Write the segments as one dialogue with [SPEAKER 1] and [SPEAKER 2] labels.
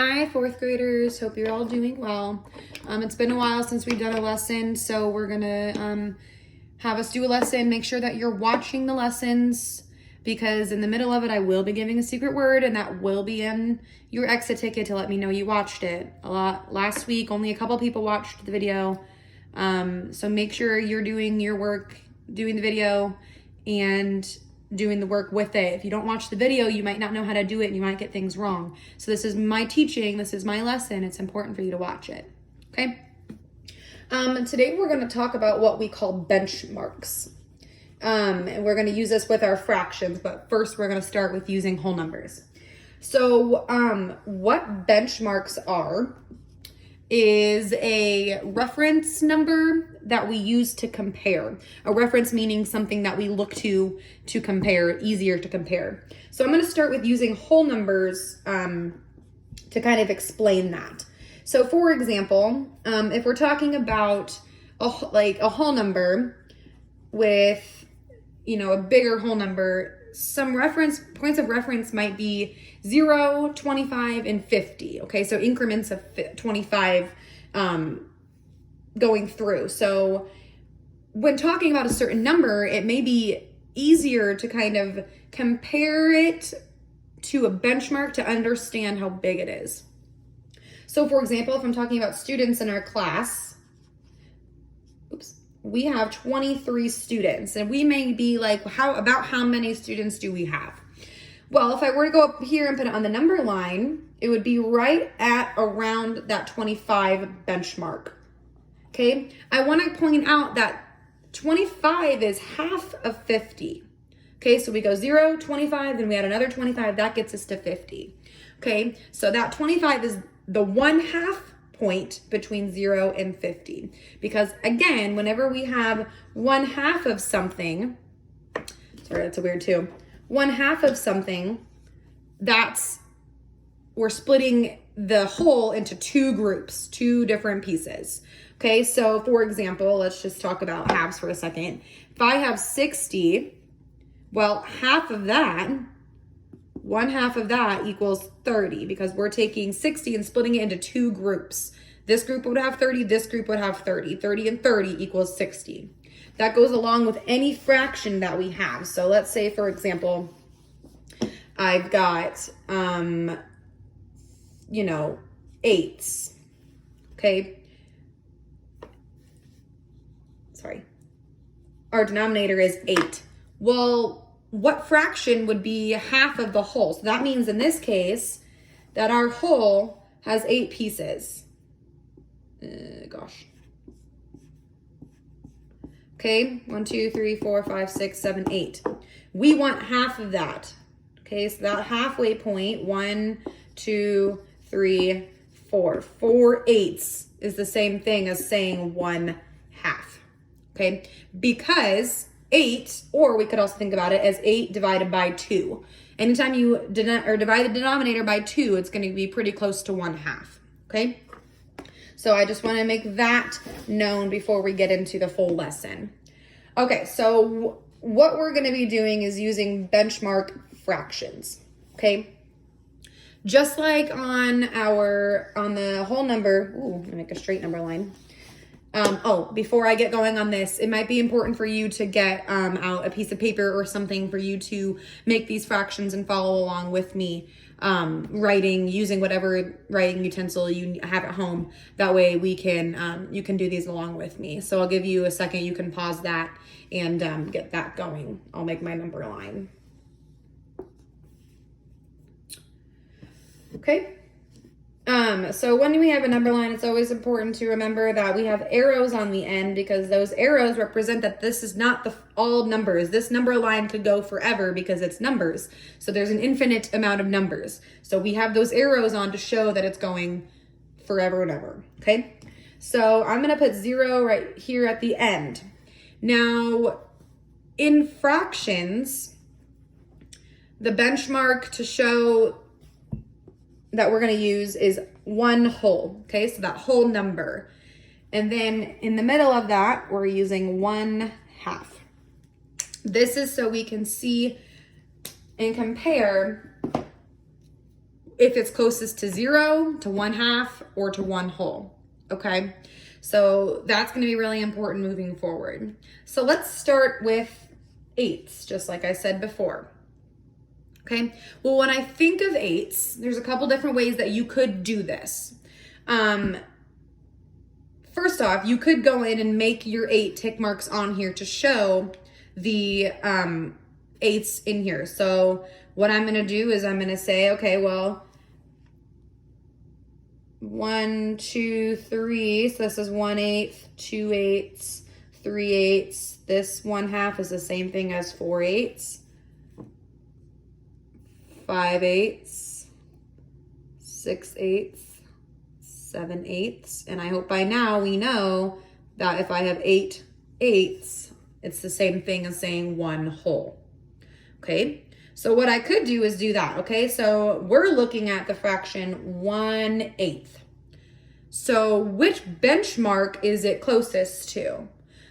[SPEAKER 1] Hi, fourth graders. Hope you're all doing well. It's been a while since we've done a lesson, so we're gonna have us do a lesson. Make sure that you're watching the lessons because in the middle of it, I will be giving a secret word, and that will be in your exit ticket to let me know you watched it. Last week, only a couple people watched the video, so make sure you're doing your work, doing the video, and doing the work with it. If you don't watch the video, you might not know how to do it and you might get things wrong. So this is my teaching, this is my lesson. It's important for you to watch it, okay? Today we're gonna talk about what we call benchmarks. And we're gonna use this with our fractions, but first we're gonna start with using whole numbers. So what benchmarks are is a reference number that we use to compare. A reference meaning something that we look to compare, easier to compare. So I'm going to start with using whole numbers to kind of explain that. So for example, if we're talking about a whole number with, a bigger whole number, some points of reference might be 0, 25, and 50. Okay, so increments of 25 going through. So when talking about a certain number, it may be easier to kind of compare it to a benchmark to understand how big it is. So for example, if I'm talking about students in our class, we have 23 students, and we may be like, how many students do we have? Well, if I were to go up here and put it on the number line, it would be right at around that 25 benchmark. Okay, I want to point out that 25 is half of 50. Okay, so we go 0, 25, then we add another 25, that gets us to 50. Okay, so that 25 is the 1/2 point between 0 and 50. Because again, whenever we have 1/2 of something, sorry, that's a weird too. 1/2 of something, we're splitting the whole into two groups, two different pieces. Okay, so for example, let's just talk about halves for a second. If I have 60, well, half of that, 1/2 of that equals 30 because we're taking 60 and splitting it into two groups. This group would have 30, this group would have 30. 30 and 30 equals 60. That goes along with any fraction that we have. So let's say, for example, I've got, eights, okay? Sorry. Our denominator is 8. Well, what fraction would be half of the whole? So that means in this case that our whole has 8 pieces. Okay, 1, 2, 3, 4, 5, 6, 7, 8. We want half of that. Okay, so that halfway point, 1, 2, 3, 4. 4/8 is the same thing as saying 1/2. Okay, because 8, or we could also think about it as 8 divided by 2. Anytime you divide the denominator by 2, it's going to be pretty close to 1/2. Okay. So I just want to make that known before we get into the full lesson. Okay, so what we're going to be doing is using benchmark fractions, okay? Just like on the whole number, I'm going to make a straight number line. Before I get going on this, it might be important for you to get out a piece of paper or something for you to make these fractions and follow along with me. Writing, using whatever writing utensil you have at home. That way you can do these along with me. So I'll give you a second. You can pause that and get that going. I'll make my number line. Okay. So when we have a number line, it's always important to remember that we have arrows on the end because those arrows represent that this is not all numbers. This number line could go forever because it's numbers. So there's an infinite amount of numbers. So we have those arrows on to show that it's going forever and ever. Okay. So I'm going to put 0 right here at the end. Now in fractions, the benchmark to show that we're going to use is 1 whole. Okay, so that whole number. And then in the middle of that, we're using 1/2. This is so we can see and compare if it's closest to 0, to 1/2, or to 1 whole, okay? So that's gonna be really important moving forward. So let's start with 8ths, just like I said before. Okay, well, when I think of 8ths, there's a couple different ways that you could do this. First off, you could go in and make your 8 tick marks on here to show the 8ths in here. So what I'm gonna do is I'm gonna say, okay, well, 1, 2, 3, so this is 1/8, 2/8, 3/8. This 1/2 is the same thing as 4/8. 5/8, 6/8, 7/8, and I hope by now we know that if I have 8/8, it's the same thing as saying 1 whole. Okay, so what I could do is do that. Okay, so we're looking at the fraction 1/8. So which benchmark is it closest to?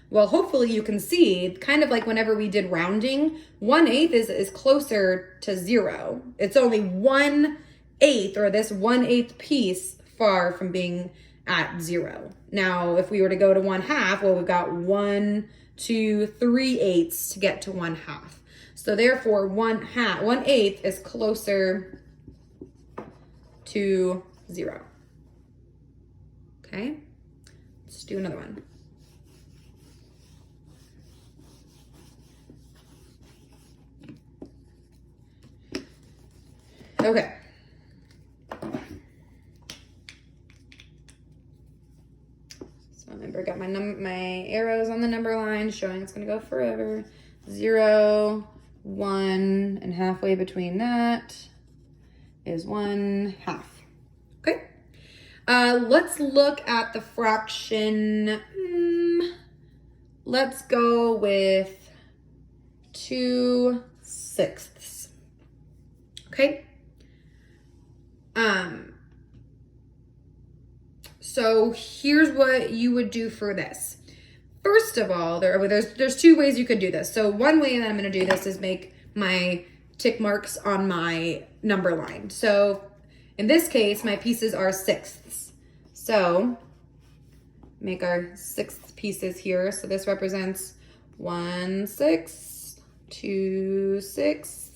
[SPEAKER 1] Well, hopefully you can see, kind of like whenever we did rounding, 1/8 is closer to 0. It's only 1/8, or this 1/8 piece, far from being at 0. Now, if we were to go to 1/2, well, we've got 1, 2, 3/8 to get to 1/2. So therefore, 1/8 is closer to 0. Okay, let's do another one. Okay. So remember, got my arrows on the number line showing it's gonna go forever. 0, 1, and halfway between that is 1/2. Okay. Let's look at the fraction. Let's go with 2/6. Okay. So here's what you would do for this. First of all, there's 2 ways you could do this. So one way that I'm going to do this is make my tick marks on my number line. So in this case, my pieces are 6ths. So make our 6th pieces here. So this represents 1/6, 2/6.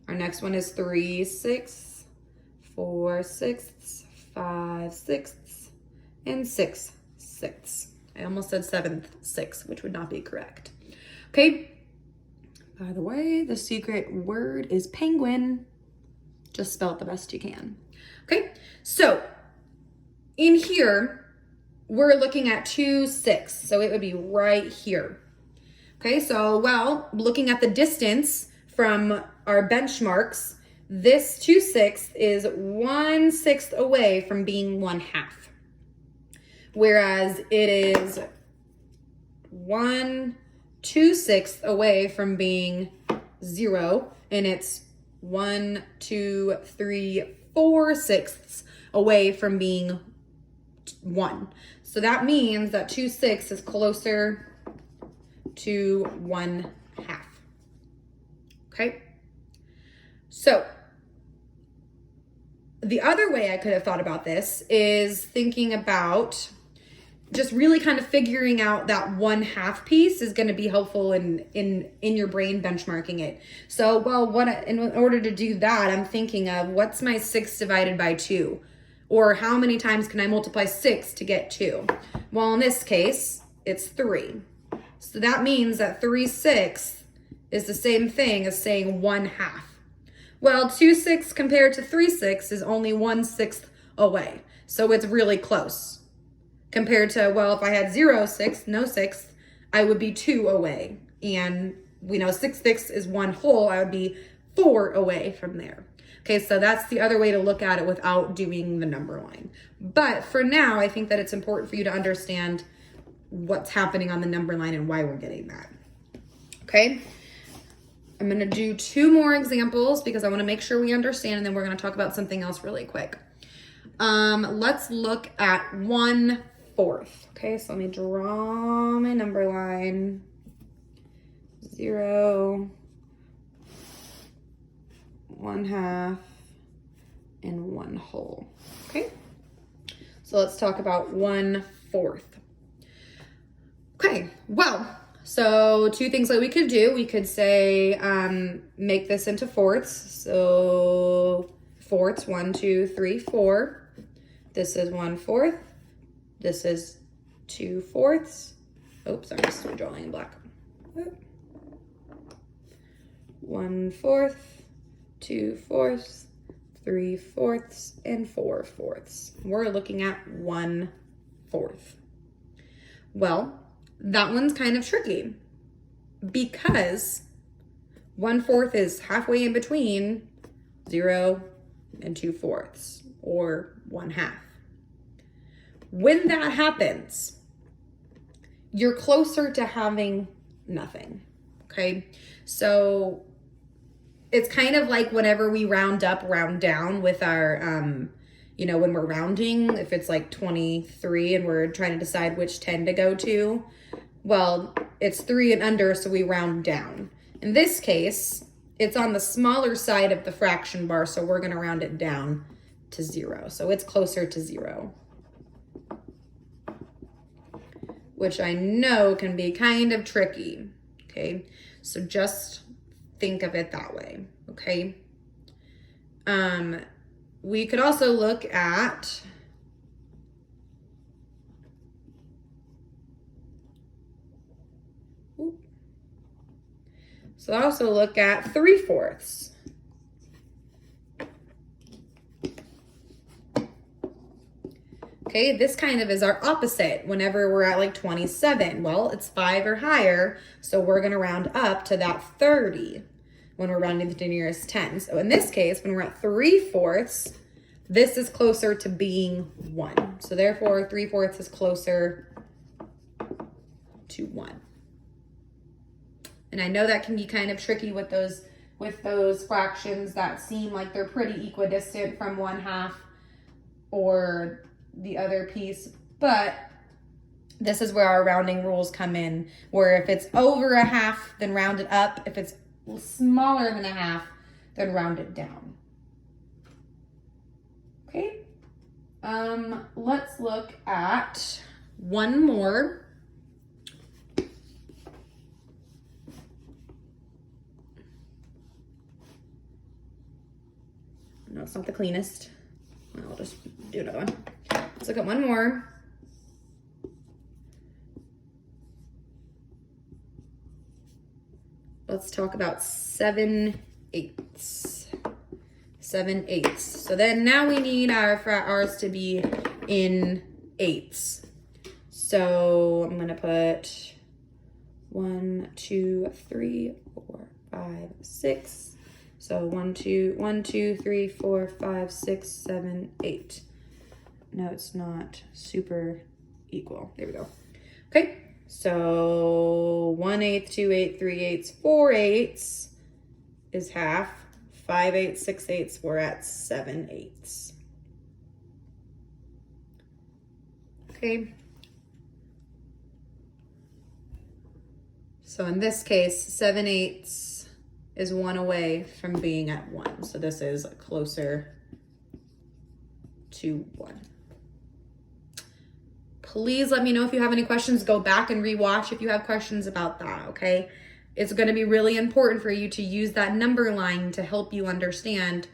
[SPEAKER 1] Our next one is 3/6, 4/6, 5/6, and 6/6. I almost said 7/6, which would not be correct. Okay. By the way, the secret word is penguin. Just spell it the best you can. Okay. So in here, we're looking at 2/6. So it would be right here. Okay. So, well, looking at the distance from our benchmarks, this 2/6 is 1/6 away from being 1/2. Whereas it is 1/2/6 away from being 0, and it's 1, 2, 3, 4/6 away from being 1. So that means that 2/6 is closer to 1/2. Okay. So the other way I could have thought about this is thinking about just really kind of figuring out that 1/2 piece is going to be helpful in your brain benchmarking it. So, well, in order to do that, I'm thinking of what's my 6 divided by 2? Or how many times can I multiply 6 to get 2? Well, in this case, it's 3. So that means that 3/6 is the same thing as saying 1/2. Well, 2/6 compared to 3/6 is only 1/6 away. So it's really close. Compared to, well, if I had 0/6, no 6, I would be 2 away. And we know 6/6 is 1 whole, I would be 4 away from there. Okay, so that's the other way to look at it without doing the number line. But for now, I think that it's important for you to understand what's happening on the number line and why we're getting that. Okay, I'm gonna do 2 more examples because I wanna make sure we understand, and then we're gonna talk about something else really quick. Let's look at 1/4. Okay, so let me draw my number line. 0, 1/2, and 1/2. Okay, so let's talk about 1/4. Okay, well, so two things that we could do. We could say, make this into fourths. So fourths, 1, 2, 3, 4. This is 1/4. This is 2/4. Oops, I'm just drawing in black. 1/4, 2/4, 3/4, and 4/4. We're looking at 1/4. Well, that one's kind of tricky because 1/4 is halfway in between 0 and 2/4, or 1/2. When that happens, you're closer to having nothing, okay? So it's kind of like whenever we round up, round down with our, when we're rounding, if it's like 23 and we're trying to decide which 10 to go to, well, it's 3 and under, so we round down. In this case, it's on the smaller side of the fraction bar, so we're going to round it down to 0. So it's closer to 0, which I know can be kind of tricky, okay? So just think of it that way, okay? We could also look at So I also look at 3/4. Okay, this kind of is our opposite whenever we're at like 27. Well, it's 5 or higher, so we're gonna round up to that 30 when we're rounding to the nearest 10. So in this case, when we're at 3/4, this is closer to being 1. So therefore, 3/4 is closer to 1. And I know that can be kind of tricky with those fractions that seem like they're pretty equidistant from 1/2 or the other piece, but this is where our rounding rules come in, where if it's over 1/2, then round it up. If it's smaller than 1/2, then round it down. Okay, let's look at one more. No, it's not the cleanest. I'll just do another one. Let's look at one more. Let's talk about 7/8. 7/8. So then now we need ours to be in eighths. So I'm gonna put 1, 2, 3, 4, 5, 6. So 1, 2, 3, 4, 5, 6, 7, 8. No, it's not super equal. There we go. Okay, so 1/8, 2/8, 3/8, 4/8 is half. 5/8, 6/8, we're at 7/8. Okay. So in this case, 7/8 is 1 away from being at 1. So this is closer to 1. Please let me know if you have any questions. Go back and rewatch if you have questions about that, okay? It's going to be really important for you to use that number line to help you understand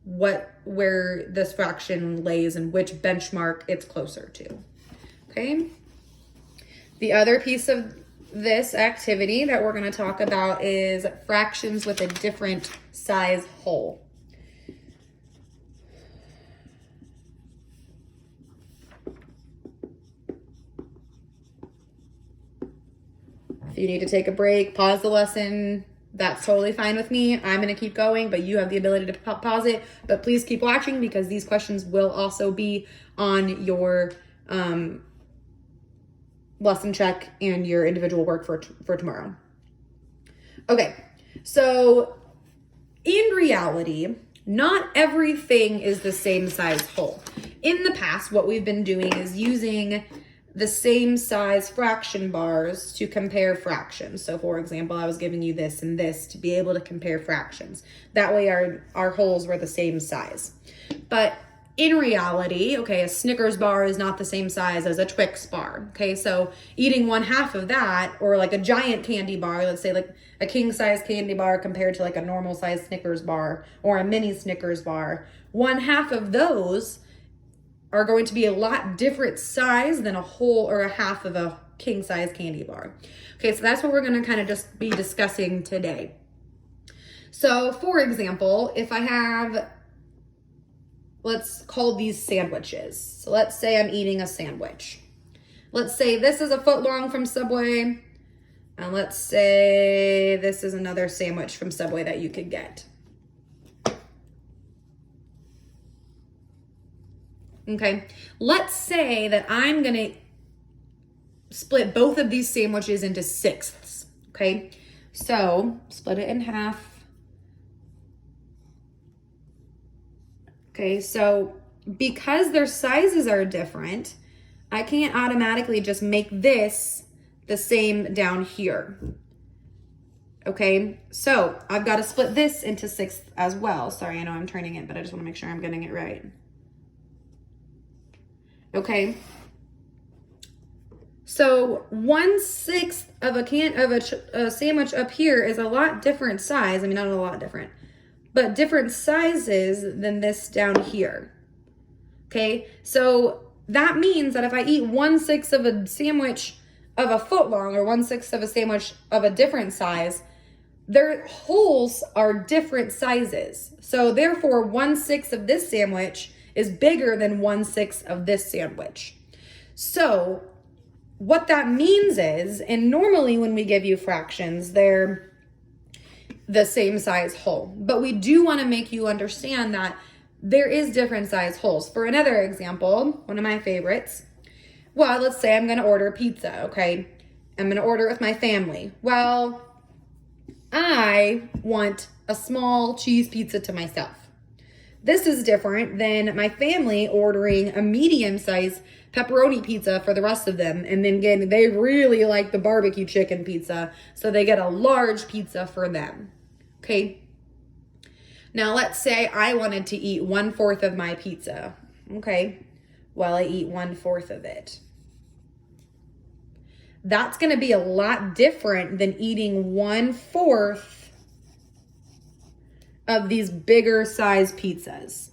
[SPEAKER 1] where this fraction lays and which benchmark it's closer to, okay? The other piece of this activity that we're going to talk about is fractions with a different size whole. If you need to take a break, pause the lesson, that's totally fine with me. I'm going to keep going, but you have the ability to pause it. But please keep watching because these questions will also be on your lesson check and your individual work for tomorrow. Okay, so in reality, not everything is the same size whole. In the past, what we've been doing is using the same size fraction bars to compare fractions. So for example, I was giving you this and this to be able to compare fractions. That way our wholes were the same size. But in reality, okay, a Snickers bar is not the same size as a Twix bar. Okay, so eating 1/2 of that, or like a giant candy bar, let's say like a king size candy bar compared to like a normal size Snickers bar or a mini Snickers bar, 1/2 of those are going to be a lot different size than a whole or a half of a king size candy bar. Okay, so that's what we're gonna kind of just be discussing today. So for example, if I have, let's call these sandwiches. So let's say I'm eating a sandwich. Let's say this is a foot long from Subway, and let's say this is another sandwich from Subway that you could get. Okay, let's say that I'm gonna split both of these sandwiches into 6ths, okay? So split it in half. Okay, so because their sizes are different, I can't automatically just make this the same down here. Okay, so I've got to split this into 6ths as well. Sorry, I know I'm turning it, but I just want to make sure I'm getting it right. Okay, so 1/6 of a sandwich up here is a lot different size. I mean, not a lot different, but different sizes than this down here. Okay, so that means that if I eat 1/6 of a sandwich of a foot long or 1/6 of a sandwich of a different size, their holes are different sizes. So therefore 1/6 of this sandwich is bigger than 1/6 of this sandwich. So what that means is, and normally when we give you fractions, they're the same size whole, but we do want to make you understand that there is different size wholes. For another example, one of my favorites, well, let's say I'm going to order pizza, okay? I'm going to order it with my family. Well, I want a small cheese pizza to myself. This is different than my family ordering a medium-sized pepperoni pizza for the rest of them, and then again, they really like the barbecue chicken pizza, so they get a large pizza for them, okay? Now, let's say I wanted to eat 1/4 of my pizza, okay? Well, I eat 1/4 of it. That's going to be a lot different than eating 1/4 of these bigger size pizzas.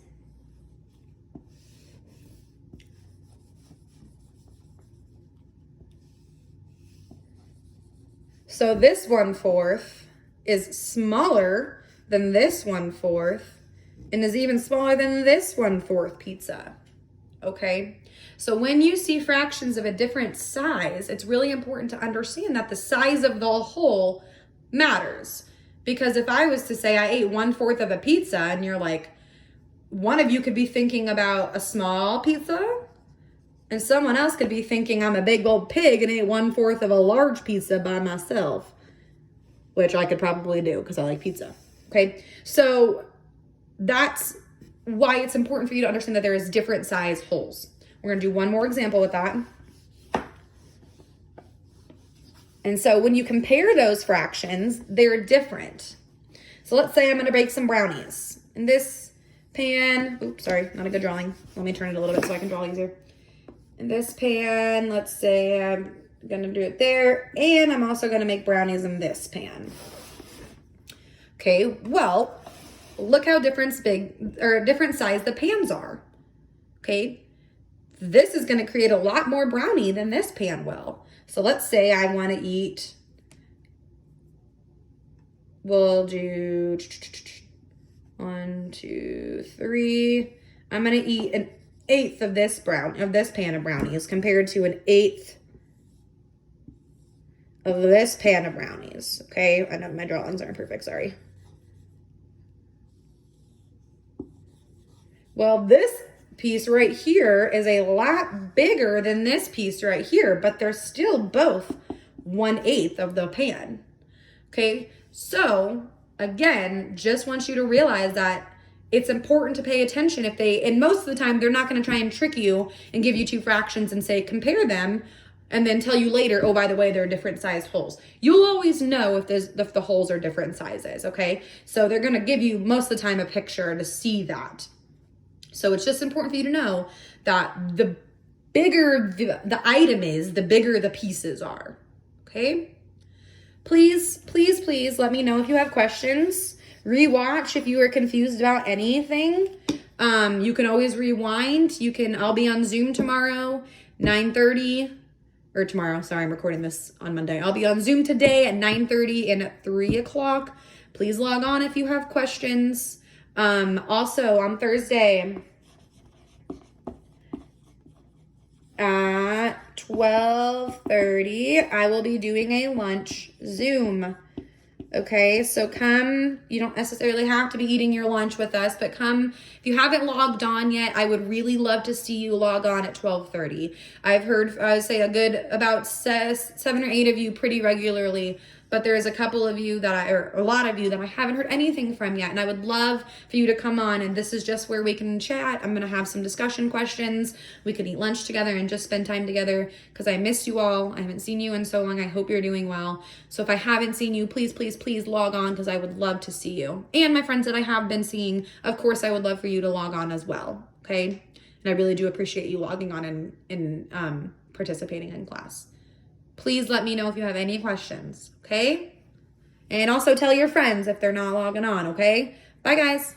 [SPEAKER 1] So this 1/4 is smaller than this 1/4 and is even smaller than this 1/4 pizza. Okay? So when you see fractions of a different size, it's really important to understand that the size of the whole matters. Because if I was to say I ate 1/4 of a pizza and you're like, one of you could be thinking about a small pizza and someone else could be thinking I'm a big old pig and ate 1/4 of a large pizza by myself, which I could probably do because I like pizza. Okay, so that's why it's important for you to understand that there is different size wholes. We're going to do one more example with that. And so when you compare those fractions, they're different. So let's say I'm going to bake some brownies. In this pan, oops, sorry, not a good drawing. Let me turn it a little bit so I can draw easier. In this pan, let's say I'm going to do it there. And I'm also going to make brownies in this pan. Okay, well, look how different size the pans are. Okay, this is going to create a lot more brownie than this pan will. So let's say I want to eat, we'll do 1, 2, 3. I'm going to eat 1/8 of this pan of brownies compared to 1/8 of this pan of brownies. Okay, I know my drawings aren't perfect, sorry. Well, this piece right here is a lot bigger than this piece right here, but they're still both 1/8 of the pan. Okay, so again, just want you to realize that it's important to pay attention if they, and most of the time they're not going to try and trick you and give you two fractions and say compare them and then tell you later, oh, by the way, they're different sized holes. You'll always know if the holes are different sizes, okay? So they're going to give you most of the time a picture to see that. So it's just important for you to know that the bigger the item is, the bigger the pieces are, okay? Please, please, please let me know if you have questions. Rewatch if you are confused about anything. You can always rewind. I'll be on Zoom tomorrow, 9:30. Or tomorrow, sorry, I'm recording this on Monday. I'll be on Zoom today at 9:30 and at 3 o'clock. Please log on if you have questions. Also, on Thursday at 12:30, I will be doing a lunch Zoom. Okay, so come. You don't necessarily have to be eating your lunch with us, but come. If you haven't logged on yet, I would really love to see you log on at 12:30. I've heard, say about 7 or 8 of you pretty regularly, but there's a couple of you or a lot of you that I haven't heard anything from yet, and I would love for you to come on, and this is just where we can chat. I'm going to have some discussion questions. We can eat lunch together and just spend time together because I miss you all. I haven't seen you in so long. I hope you're doing well. So if I haven't seen you, please, please, please log on because I would love to see you. And my friends that I have been seeing, of course, I would love for you to log on as well, okay? And I really do appreciate you logging on and participating in class. Please let me know if you have any questions, okay? And also tell your friends if they're not logging on, okay? Bye, guys.